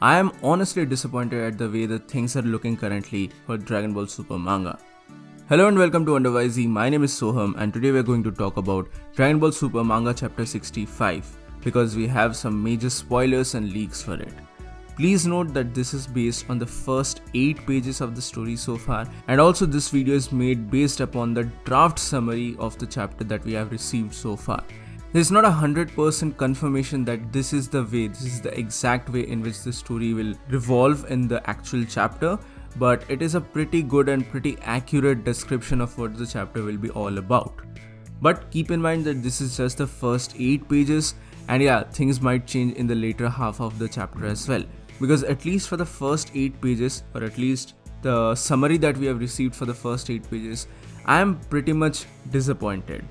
I am honestly disappointed at the way that things are looking currently for Dragon Ball Super manga. Hello and welcome to Underwisey, my name is Soham and today we are going to talk about Dragon Ball Super manga chapter 65 because we have some major spoilers and leaks for it. Please note that this is based on the first 8 pages of the story so far, and also this video is made based upon the draft summary of the chapter that we have received so far. There's not 100% confirmation that this is the exact way in which the story will revolve in the actual chapter, but it is a pretty good and pretty accurate description of what the chapter will be all about. But keep in mind that this is just the first 8 pages, and yeah, things might change in the later half of the chapter as well. Because at least for the first 8 pages, or at least the summary that we have received for the first 8 pages, I am pretty much disappointed.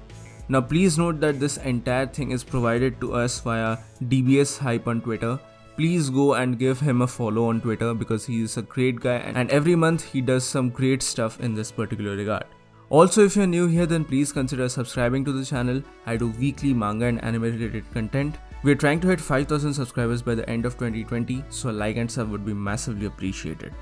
Now please note that this entire thing is provided to us via DBS Hype on Twitter. Please go and give him a follow on Twitter because he is a great guy and every month he does some great stuff in this particular regard. Also, if you're new here, then please consider subscribing to the channel. I do weekly manga and anime related content. We're trying to hit 5,000 subscribers by the end of 2020, so a like and sub would be massively appreciated.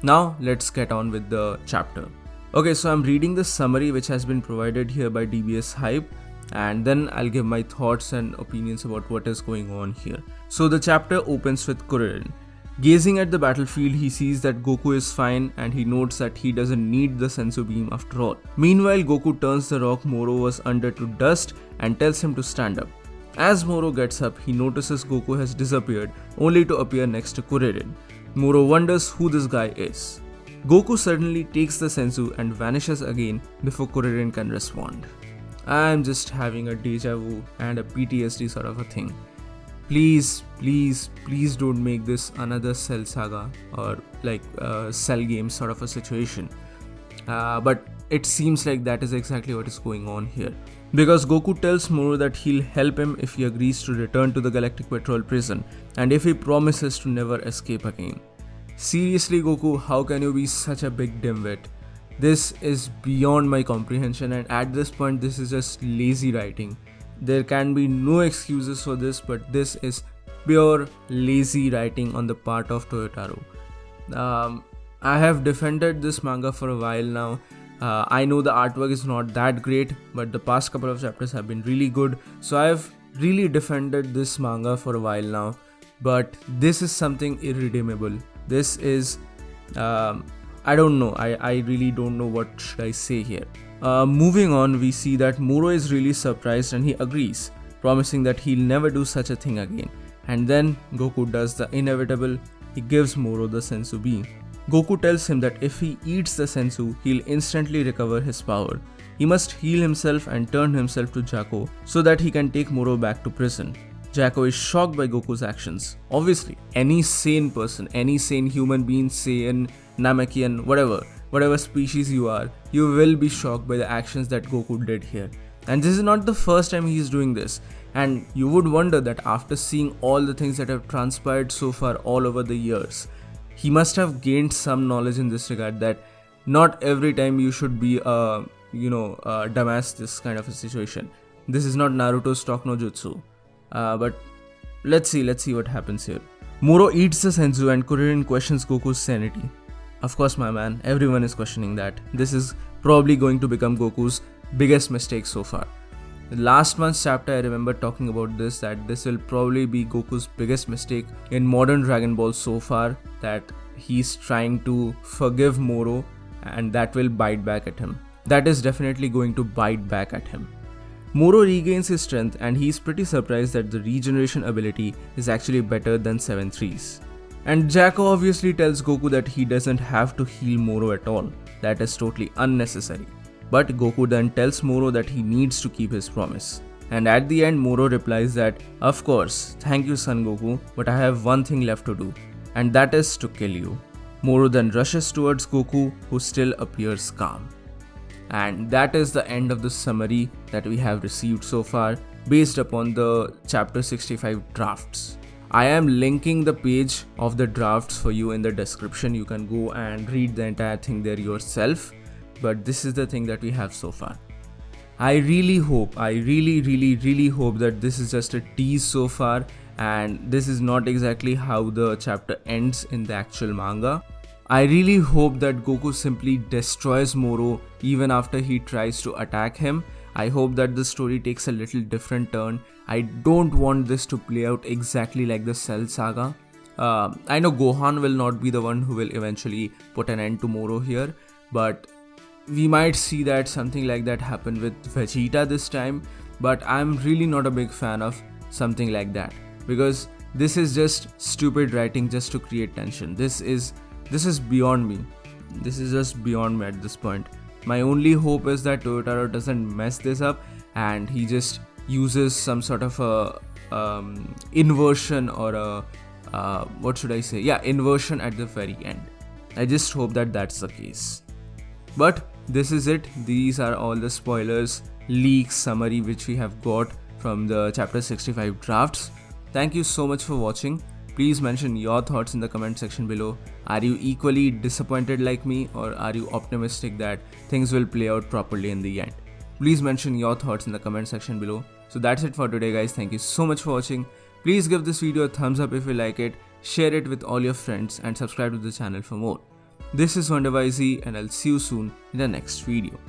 Now, let's get on with the chapter. Okay, so I'm reading the summary which has been provided here by DBS Hype, and then I'll give my thoughts and opinions about what is going on here. So the chapter opens with Kuririn. Gazing at the battlefield, he sees that Goku is fine and he notes that he doesn't need the Senzu beam after all. Meanwhile, Goku turns the rock Moro was under to dust and tells him to stand up. As Moro gets up, he notices Goku has disappeared, only to appear next to Kuririn. Moro wonders who this guy is. Goku suddenly takes the Senzu and vanishes again before Kuririn can respond. I am just having a deja vu and a PTSD sort of a thing. Please don't make this another Cell saga or like Cell game sort of a situation. But it seems like that is exactly what is going on here. Because Goku tells Moro that he'll help him if he agrees to return to the Galactic Patrol prison and if he promises to never escape again. Seriously Goku, how can you be such a big dimwit? This is beyond my comprehension and at this point this is just lazy writing. There can be no excuses for this, but this is pure lazy writing on the part of Toyotaro. I have defended this manga for a while now. I know the artwork is not that great, but the past couple of chapters have been really good. So I have really defended this manga for a while now. But this is something irredeemable. This is... I don't know. I really don't know what should I say here. Moving on, we see that Moro is really surprised and he agrees, promising that he'll never do such a thing again. And then Goku does the inevitable. He gives Moro the Senzu beam. Goku tells him that if he eats the Senzu, he'll instantly recover his power. He must heal himself and turn himself to Jaco so that he can take Moro back to prison. Jaco is shocked by Goku's actions. Obviously, any sane person, any sane human being, Saiyan, Namekian, whatever species you are, you will be shocked by the actions that Goku did here. And this is not the first time he is doing this. And you would wonder that after seeing all the things that have transpired so far all over the years, he must have gained some knowledge in this regard that not every time you should be dumbass this kind of a situation. This is not Naruto's Stock no Jutsu. But let's see what happens here. Moro eats the Senzu and Kuririn questions Goku's sanity. Of course, my man, everyone is questioning that. This is probably going to become Goku's biggest mistake so far. Last month's chapter, I remember talking about this, that this will probably be Goku's biggest mistake in modern Dragon Ball so far, that he's trying to forgive Moro and that will bite back at him. That is definitely going to bite back at him. Moro regains his strength and he's pretty surprised that the regeneration ability is actually better than 7-3's. And Jaco obviously tells Goku that he doesn't have to heal Moro at all. That is totally unnecessary. But Goku then tells Moro that he needs to keep his promise. And at the end, Moro replies that, "Of course, thank you Son Goku, but I have one thing left to do, and that is to kill you." Moro then rushes towards Goku, who still appears calm. And that is the end of the summary that we have received so far based upon the chapter 65 drafts. I am linking the page of the drafts for you in the description. You can go and read the entire thing there yourself. But this is the thing that we have so far. I really hope that this is just a tease so far and this is not exactly how the chapter ends in the actual manga. I really hope that Goku simply destroys Moro even after he tries to attack him. I hope that the story takes a little different turn. I don't want this to play out exactly like the Cell saga. I know Gohan will not be the one who will eventually put an end to Moro here, but we might see that something like that happen with Vegeta this time. But I'm really not a big fan of something like that, because this is just stupid writing just to create tension. This is beyond me. This is just beyond me at this point. My only hope is that Toyotaro doesn't mess this up and he just uses some sort of a inversion or a inversion at the very end. I just hope that that's the case. But this is it. These are all the spoilers, leaks, summary which we have got from the chapter 65 drafts. Thank you so much for watching. Please mention your thoughts in the comment section below. Are you equally disappointed like me, or are you optimistic that things will play out properly in the end? Please mention your thoughts in the comment section below. So that's it for today, guys. Thank you so much for watching. Please give this video a thumbs up if you like it, share it with all your friends, and subscribe to the channel for more. This is WonderYZ, and I'll see you soon in the next video.